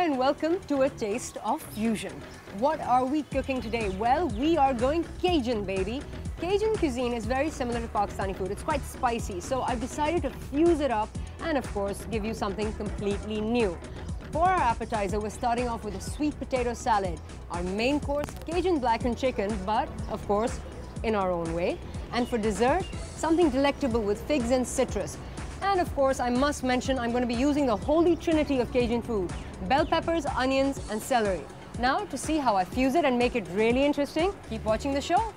and welcome to A Taste of Fusion. What are we cooking today? Well, we are going Cajun, baby. Cajun cuisine is very similar to Pakistani food. It's quite spicy, so I've decided to fuse it up and, of course, give you something completely new. For our appetizer, we're starting off with a sweet potato salad. Our main course, Cajun blackened chicken, but, of course, in our own way. And for dessert, something delectable with figs and citrus. And of course, I must mention I'm going to be using the holy trinity of Cajun food: bell peppers, onions, and celery. Now, to see how I fuse it and make it really interesting, keep watching the show.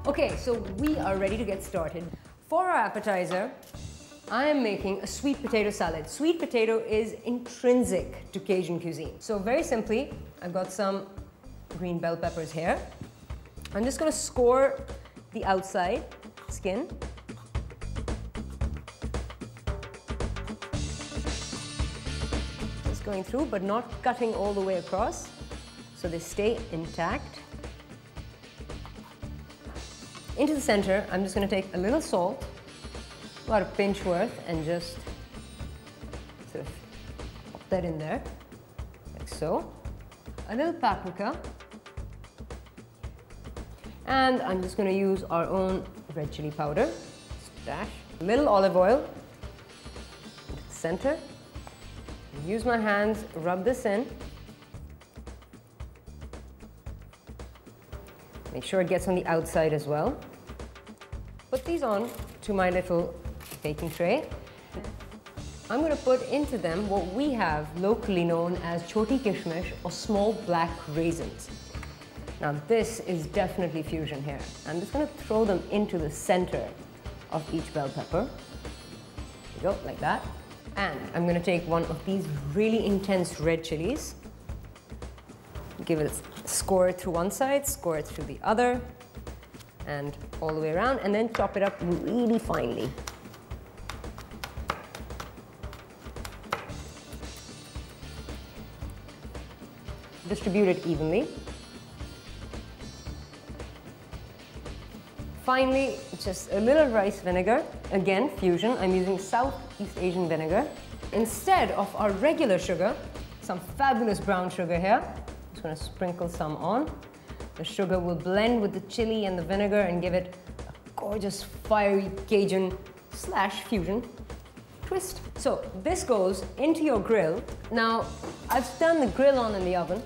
Okay, so we are ready to get started. For our appetizer, I am making a sweet potato salad. Sweet potato is intrinsic to Cajun cuisine. So very simply, I've got some green bell peppers here. I'm just going to score the outside skin. Just going through, but not cutting all the way across, so they stay intact. Into the center, I'm just going to take a little salt, about a pinch worth, and just sort of pop that in there, like so. A little paprika. And I'm just going to use our own red chili powder, dash, a little olive oil into the center. Use my hands, rub this in. Make sure it gets on the outside as well. Put these on to my little baking tray. I'm going to put into them what we have locally known as choti kishmish, or small black raisins. Now this is definitely fusion here. I'm just going to throw them into the center of each bell pepper. There you go, like that. And I'm going to take one of these really intense red chilies. Give it a score through one side, score it through the other, and all the way around, and then chop it up really finely. Distribute it evenly. Finally, just a little rice vinegar. Again, fusion. I'm using Southeast Asian vinegar. Instead of our regular sugar, some fabulous brown sugar here. Just going to sprinkle some on. The sugar will blend with the chili and the vinegar and give it a gorgeous fiery Cajun / fusion twist. So this goes into your grill. Now, I've turned the grill on in the oven.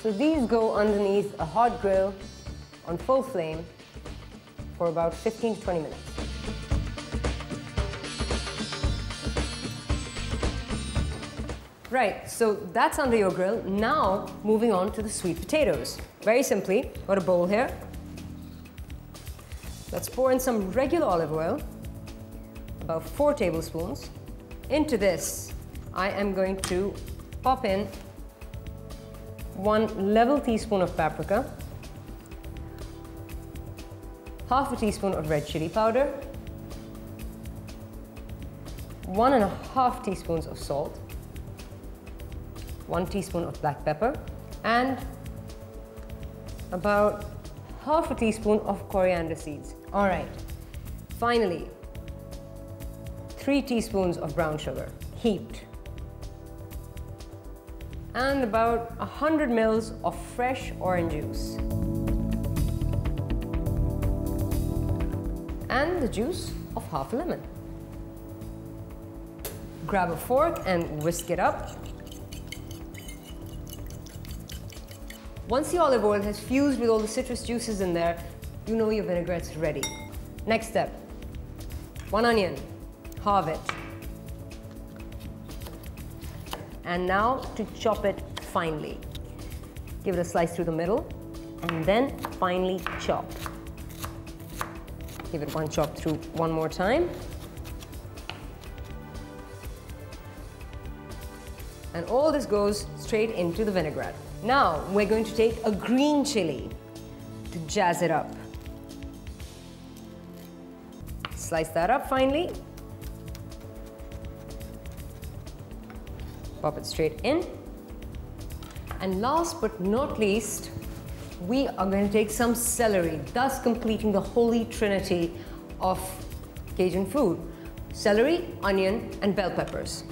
So these go underneath a hot grill on full flame for about 15 to 20 minutes. Right, so that's under your grill. Now, moving on to the sweet potatoes. Very simply, got a bowl here. Let's pour in some regular olive oil, about 4 tablespoons. Into this, I am going to pop in 1 level teaspoon of paprika, half a teaspoon of red chili powder, 1½ teaspoons of salt, 1 teaspoon of black pepper, and about ½ teaspoon of coriander seeds. All right, finally, 3 teaspoons of brown sugar, heaped, and about 100 ml of fresh orange juice. And the juice of half a lemon. Grab a fork and whisk it up. Once the olive oil has fused with all the citrus juices in there, you know your vinaigrette's ready. Next step, 1 onion, halve it. And now to chop it finely. Give it a slice through the middle, and then finely chop. Give it one chop through one more time. And all this goes straight into the vinaigrette. Now, we're going to take a green chili to jazz it up. Slice that up finely. Pop it straight in. And last but not least, we are going to take some celery, thus completing the holy trinity of Cajun food: celery, onion, and bell peppers.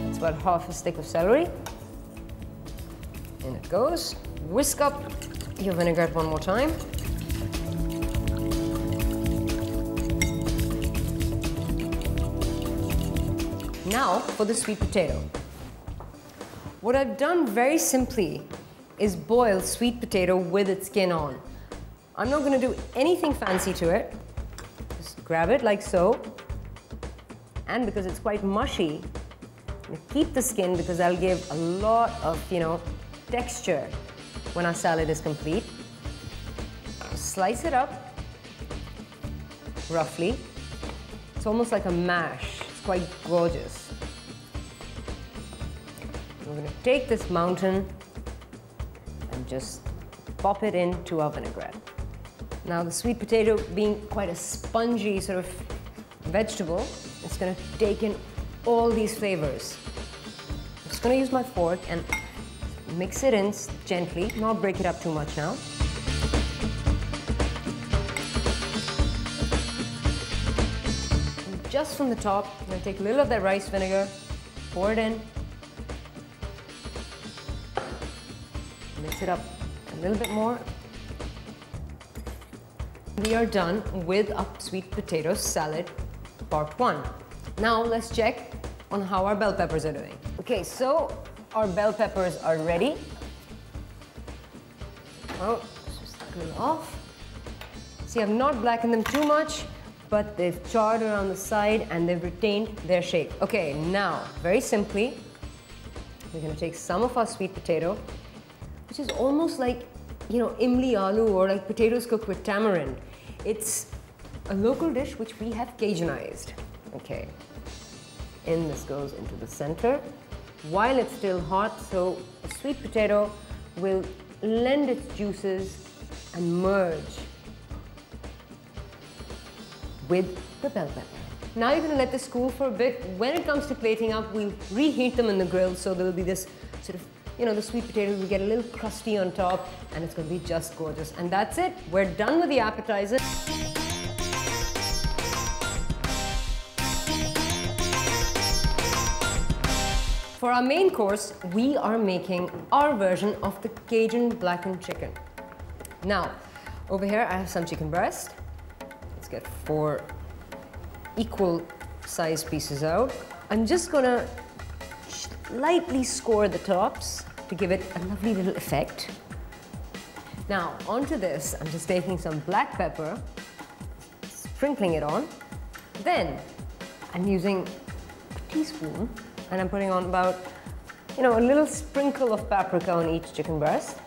It's about half a stick of celery. In it goes. Whisk up your vinaigrette one more time. Now for the sweet potato. What I've done very simply is boil sweet potato with its skin on. I'm not going to do anything fancy to it. Just grab it like so. And because it's quite mushy, I'm going to keep the skin because that'll give a lot of, texture when our salad is complete. Slice it up roughly. It's almost like a mash. It's quite gorgeous. We're going to take this mountain and just pop it into our vinaigrette. Now the sweet potato being quite a spongy sort of vegetable, it's going to take in all these flavors. I'm just going to use my fork and mix it in gently, not break it up too much now. And just from the top, I'm going to take a little of that rice vinegar, pour it in, mix it up a little bit more. We are done with our sweet potato salad part 1. Now let's check on how our bell peppers are doing. Okay, so our bell peppers are ready. Oh, just cool off. See, I've not blackened them too much, but they've charred around the side and they've retained their shape. Okay, now, very simply, we're going to take some of our sweet potato, which is almost like, imli aloo or like potatoes cooked with tamarind. It's a local dish which we have Cajunized. Okay, in this goes into the center while it's still hot, so the sweet potato will lend its juices and merge with the bell pepper. Now you're going to let this cool for a bit. When it comes to plating up, we'll reheat them in the grill, so there'll be this sort of, the sweet potato will get a little crusty on top, and it's going to be just gorgeous. And that's it. We're done with the appetizer. For our main course, we are making our version of the Cajun blackened chicken. Now, over here I have some chicken breast. Let's get 4 equal size pieces out. I'm just gonna lightly score the tops to give it a lovely little effect. Now, onto this, I'm just taking some black pepper, sprinkling it on. Then, I'm using a teaspoon and I'm putting on about, a little sprinkle of paprika on each chicken breast.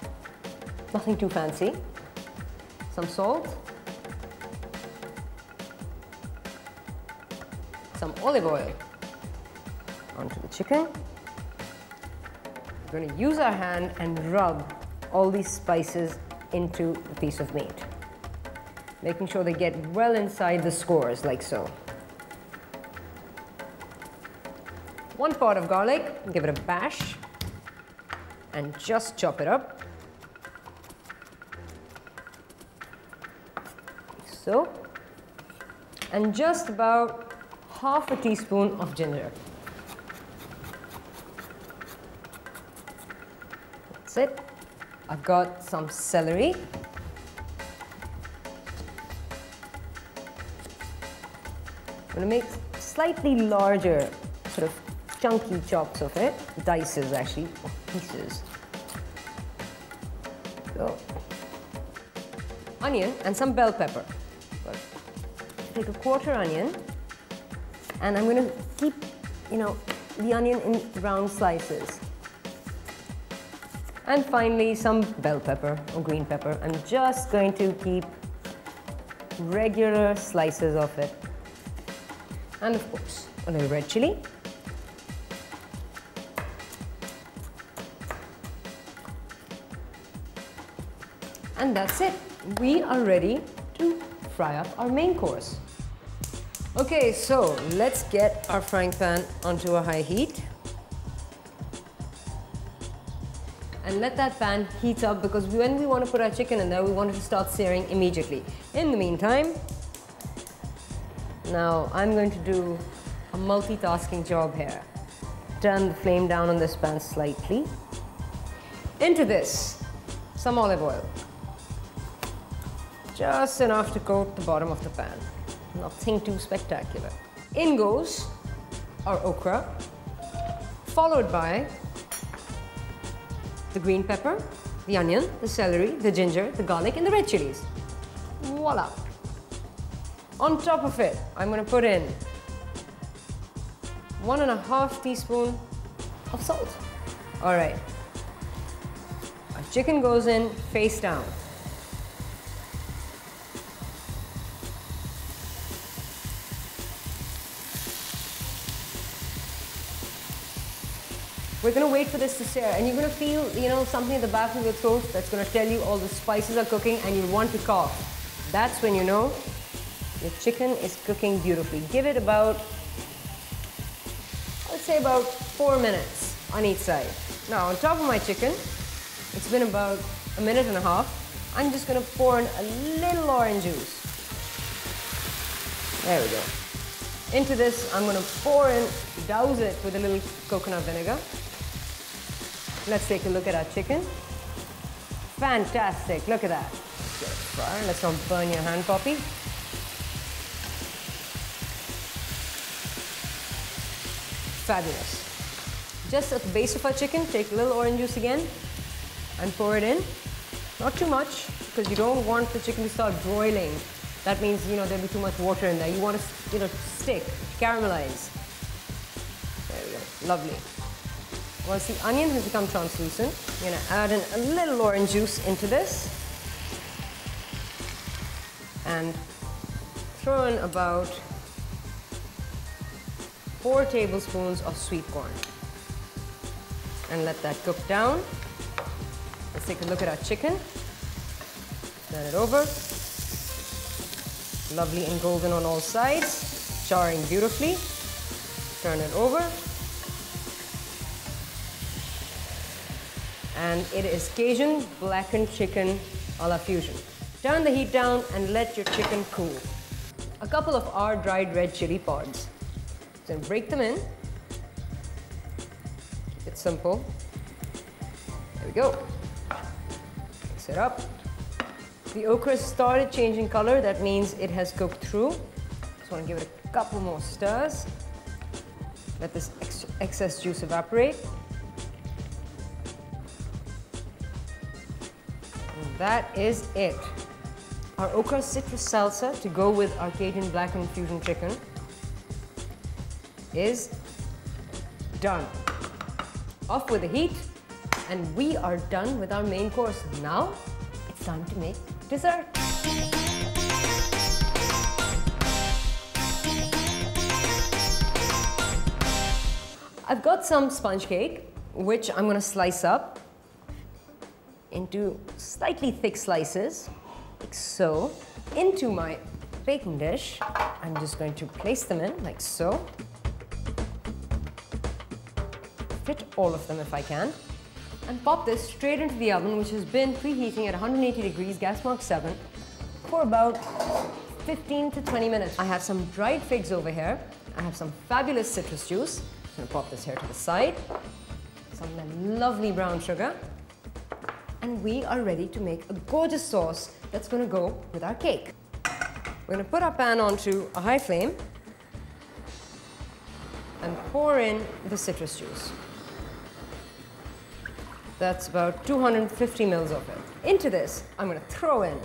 Nothing too fancy. Some salt. Some olive oil onto the chicken. We're going to use our hand and rub all these spices into the piece of meat, making sure they get well inside the scores, like so. 1 pot of garlic, give it a bash, and just chop it up. So, and just about half a teaspoon of ginger. That's it. I've got some celery. I'm going to make slightly larger, sort of chunky chops of it, dices actually, or pieces. So, onion and some bell pepper. Take a 1/4 onion, and I'm going to keep, the onion in round slices. And finally, some bell pepper or green pepper. I'm just going to keep regular slices of it. And of course, a little red chili. And that's it. We are ready to fry up our main course. Okay, so let's get our frying pan onto a high heat. And let that pan heat up, because when we want to put our chicken in there, we want it to start searing immediately. In the meantime, now I'm going to do a multitasking job here. Turn the flame down on this pan slightly. Into this, some olive oil. Just enough to coat the bottom of the pan. Nothing too spectacular. In goes our okra, followed by the green pepper, the onion, the celery, the ginger, the garlic, and the red chilies. Voila! On top of it, I'm going to put in 1.5 teaspoons of salt. All right. Our chicken goes in face down. We're going to wait for this to sear, and you're going to feel, something at the back of your throat that's going to tell you all the spices are cooking and you want to cough. That's when you know your chicken is cooking beautifully. Give it about, I would say about 4 minutes on each side. Now, on top of my chicken, it's been about 1.5 minutes. I'm just going to pour in a little orange juice. There we go. Into this, I'm going to douse it with a little coconut vinegar. Let's take a look at our chicken. Fantastic, look at that. Get it fry. Let's not burn your hand, Poppy. Fabulous. Just at the base of our chicken, take a little orange juice again and pour it in. Not too much, because you don't want the chicken to start broiling. That means, there'll be too much water in there. You want to, stick, caramelize. There we go, lovely. Once the onion has become translucent, you're going to add in a little orange juice into this and throw in about 4 tablespoons of sweet corn and let that cook down. Let's take a look at our chicken. Turn it over. Lovely and golden on all sides, charring beautifully. Turn it over. And it is Cajun blackened chicken a la fusion. Turn the heat down and let your chicken cool. A couple of our dried red chili pods. So break them in. Keep it simple. There we go. Mix it up. The okra started changing color. That means it has cooked through. Just want to give it a couple more stirs. Let this excess juice evaporate. And that is it. Our okra citrus salsa to go with our Cajun blackened fusion chicken is done. Off with the heat, and we are done with our main course. Now, it's time to make dessert. I've got some sponge cake, which I'm going to slice up into slightly thick slices, like so. Into my baking dish, I'm just going to place them in, like so. Fit all of them if I can. And pop this straight into the oven, which has been preheating at 180 degrees, gas mark 7, for about 15 to 20 minutes. I have some dried figs over here. I have some fabulous citrus juice. I'm going to pop this here to the side. Some lovely brown sugar. And we are ready to make a gorgeous sauce that's going to go with our cake. We're going to put our pan onto a high flame and pour in the citrus juice. That's about 250 mils of it. Into this, I'm going to throw in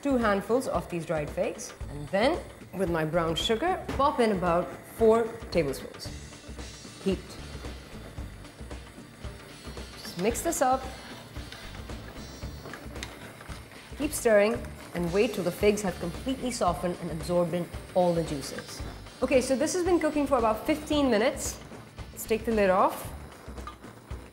2 handfuls of these dried figs, and then with my brown sugar, pop in about 4 tablespoons. Heat. Just mix this up. Keep stirring and wait till the figs have completely softened and absorbed in all the juices. Okay, so this has been cooking for about 15 minutes. Let's take the lid off.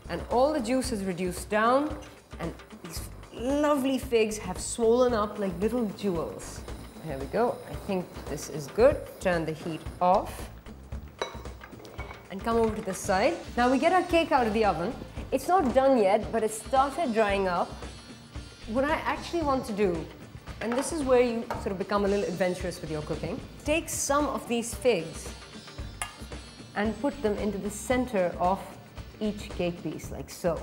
And all the juice is reduced down, and these lovely figs have swollen up like little jewels. Here we go. I think this is good. Turn the heat off. And come over to this side. Now we get our cake out of the oven. It's not done yet, but it started drying up. What I actually want to do, and this is where you sort of become a little adventurous with your cooking, take some of these figs and put them into the center of each cake piece, like so.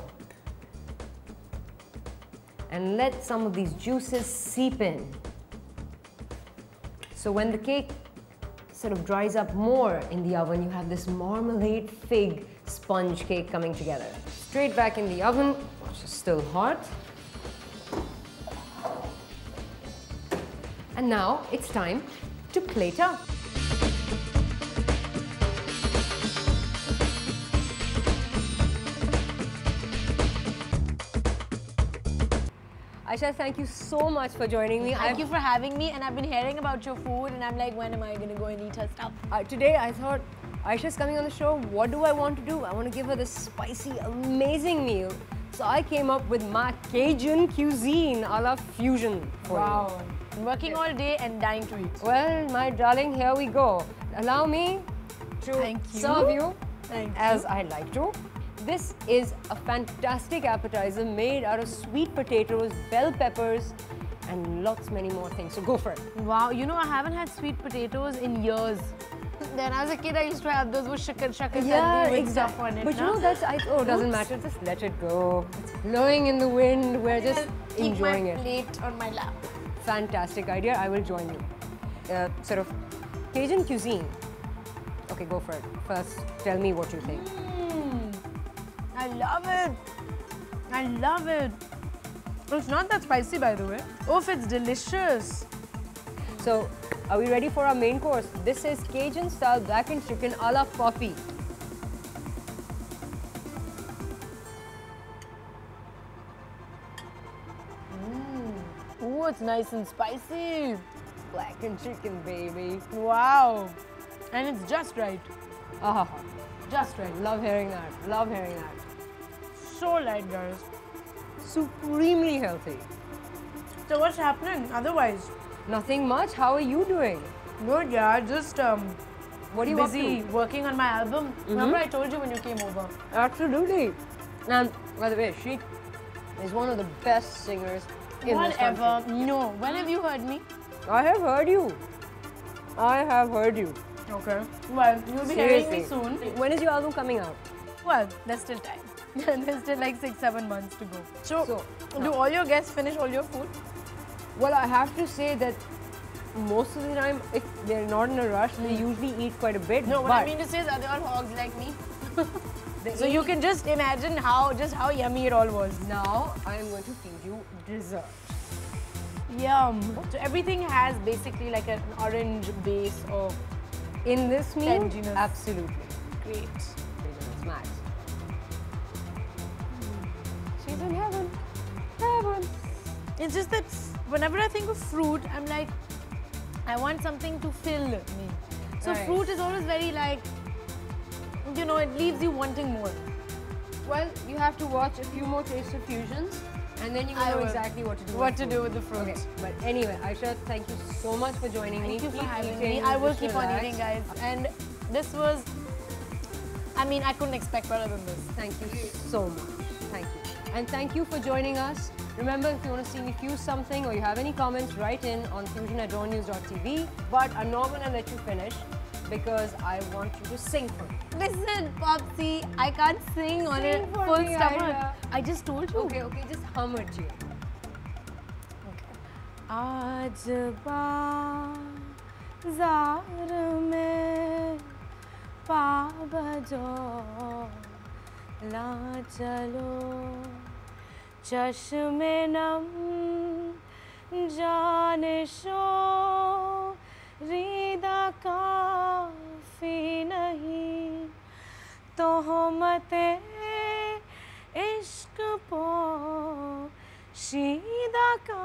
And let some of these juices seep in. So when the cake sort of dries up more in the oven, you have this marmalade fig sponge cake coming together. Straight back in the oven, which is still hot. And now it's time to plate up. Aisha, thank you so much for joining me. Thank you for having me, and I've been hearing about your food and I'm like, when am I going to go and eat her stuff? Today I thought, Aisha's coming on the show, what do I want to do? I want to give her this spicy, amazing meal. So I came up with my Cajun cuisine a la fusion for you. Working all day and dying to eat. Well, my darling, here we go. Allow me to serve you as I like to. This is a fantastic appetizer made out of sweet potatoes, bell peppers, and lots many more things. So go for it. Wow, you know, I haven't had sweet potatoes in years. When I was a kid, I used to have those with shakar with stuff on it. But you know, it doesn't matter. Just let it go. It's blowing in the wind. We're just enjoying it. Keep my plate on my lap. Fantastic idea. I will join you. Sort of Cajun cuisine. Okay, go for it. First, tell me what you think. I love it. I love it. It's not that spicy, by the way. Oof, it's delicious. So, are we ready for our main course? This is Cajun style blackened chicken a la Poppy. Ooh, it's nice and spicy. Blackened chicken, baby. Wow. And it's just right. Ah, Just right. love hearing that. Love hearing that. So light, guys. Supremely healthy. So what's happening otherwise? Nothing much. How are you doing? Good, yeah. Just What are you busy up to? working on my album. Remember I told you when you came over? Absolutely. And by the way, she is one of the best singers in this country. Whatever. No. When have you heard me? I have heard you. I have heard you. Okay. Well, you'll be hearing me soon. When is your album coming out? Well, there's still time. There's still like 6-7 months to go. So do all your guests finish all your food? Well, I have to say that most of the time, if they're not in a rush, they usually eat quite a bit. No, what I mean to say is they're all hogs like me. So you can just imagine how yummy it all was. Now, I am going to feed you dessert. Yum. So everything has basically like an orange base of In this meal, tanginess. absolutely. Great. It's max. She's in heaven. Heaven. It's just that whenever I think of fruit, I'm like, I want something to fill me. So Right. fruit is always very like, you know, it leaves you wanting more. Well, you have to watch a few more Taste of Fusions, and then you I know will. exactly what to do. What to do with the fruit. Okay. But anyway, Aisha, thank you so much for joining me. Thank you for Keep having eating, me. I will just keep on relax. eating, guys. And this was, I mean, I couldn't expect better than this. Thank you so much. Thank you. And thank you for joining us. Remember, if you want to see me fuse something or you have any comments, write in on fusion@dawnnews.tv. But I'm not going to let you finish because I want you to sing for me. Listen, Popsy, I can't sing on Sing a for full me, stomach. Aisha. I just told you. Okay, just hum it, you. आज बाज़ार में पाबजो ला चलो चश्मे नम जानिशो रीदा काफ़ी नहीं तोहमते इश्क पो शीदा का